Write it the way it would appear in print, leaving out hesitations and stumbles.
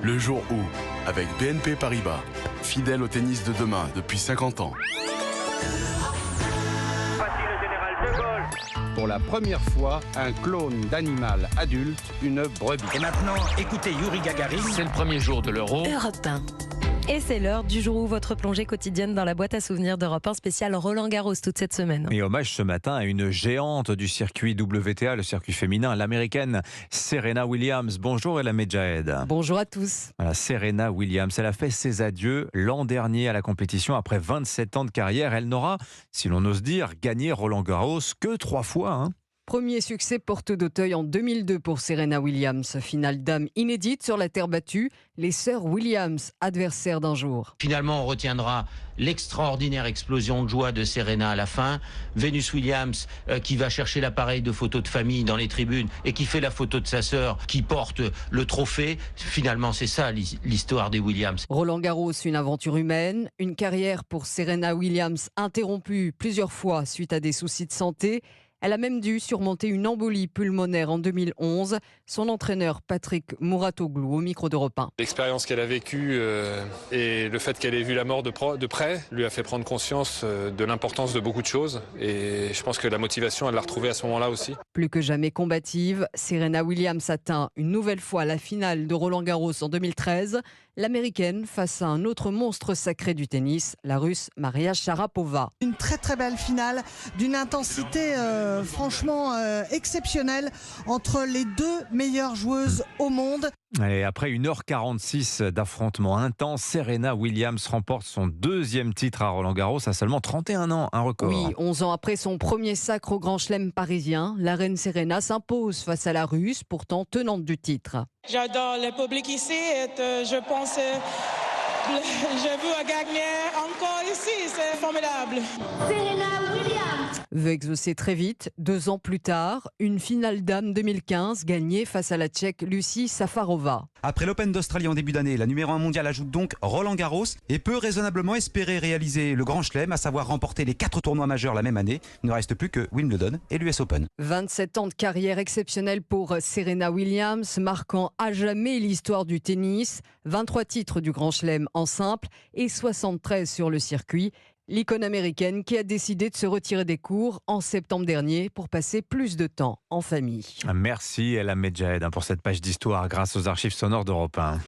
Le jour où, avec BNP Paribas, fidèle au tennis de demain depuis 50 ans. Voici le général de Gaulle. Pour la première fois, un clone d'animal adulte, une brebis. Et maintenant, écoutez Yuri Gagarin. C'est le premier jour de l'Euro. Europe 1. Et c'est l'heure du jour où votre plongée quotidienne dans la boîte à souvenirs d'Europe 1 spécial Roland Garros toute cette semaine. Et hommage ce matin à une géante du circuit WTA, le circuit féminin, l'américaine Serena Williams. Bonjour Ella Medjahed. Bonjour à tous. Voilà, Serena Williams, elle a fait ses adieux l'an dernier à la compétition après 27 ans de carrière. Elle n'aura, si l'on ose dire, gagné Roland Garros que 3 fois. Premier succès porte d'Auteuil en 2002 pour Serena Williams. Finale dame inédite sur la terre battue. Les sœurs Williams, adversaires d'un jour. Finalement, on retiendra l'extraordinaire explosion de joie de Serena à la fin. Venus Williams qui va chercher l'appareil de photo de famille dans les tribunes et qui fait la photo de sa sœur qui porte le trophée. Finalement, c'est ça l'histoire des Williams. Roland Garros, une aventure humaine. Une carrière pour Serena Williams interrompue plusieurs fois suite à des soucis de santé. Elle a même dû surmonter une embolie pulmonaire en 2011. Son entraîneur Patrick Mouratoglou au micro d'Europe 1. L'expérience qu'elle a vécue et le fait qu'elle ait vu la mort de près lui a fait prendre conscience de l'importance de beaucoup de choses. Et je pense que la motivation, elle l'a retrouvée à ce moment-là aussi. Plus que jamais combative, Serena Williams atteint une nouvelle fois la finale de Roland Garros en 2013. L'américaine face à un autre monstre sacré du tennis, la russe Maria Sharapova. Une très très belle finale d'une intensité franchement exceptionnelle entre les deux meilleures joueuses au monde. Et après 1h46 d'affrontement intense, Serena Williams remporte son 2e titre à Roland Garros à seulement 31 ans, un record. Oui, 11 ans après son premier sacre au Grand Chelem parisien, la reine Serena s'impose face à la Russe, pourtant tenante du titre. J'adore le public ici et je pense je veux gagner encore ici, c'est formidable. Serena Williams veut exaucer très vite, 2 ans plus tard, une finale dame 2015 gagnée face à la Tchèque Lucie Safarova. Après l'Open d'Australie en début d'année, la numéro 1 mondiale ajoute donc Roland Garros et peut raisonnablement espérer réaliser le Grand Chelem, à savoir remporter les 4 tournois majeurs la même année. Il ne reste plus que Wimbledon et l'US Open. 27 ans de carrière exceptionnelle pour Serena Williams, marquant à jamais l'histoire du tennis. 23 titres du Grand Chelem en simple et 73 sur le circuit. L'icône américaine qui a décidé de se retirer des cours en septembre dernier pour passer plus de temps en famille. Merci Ella Medjahed pour cette page d'histoire grâce aux archives sonores d'Europe 1.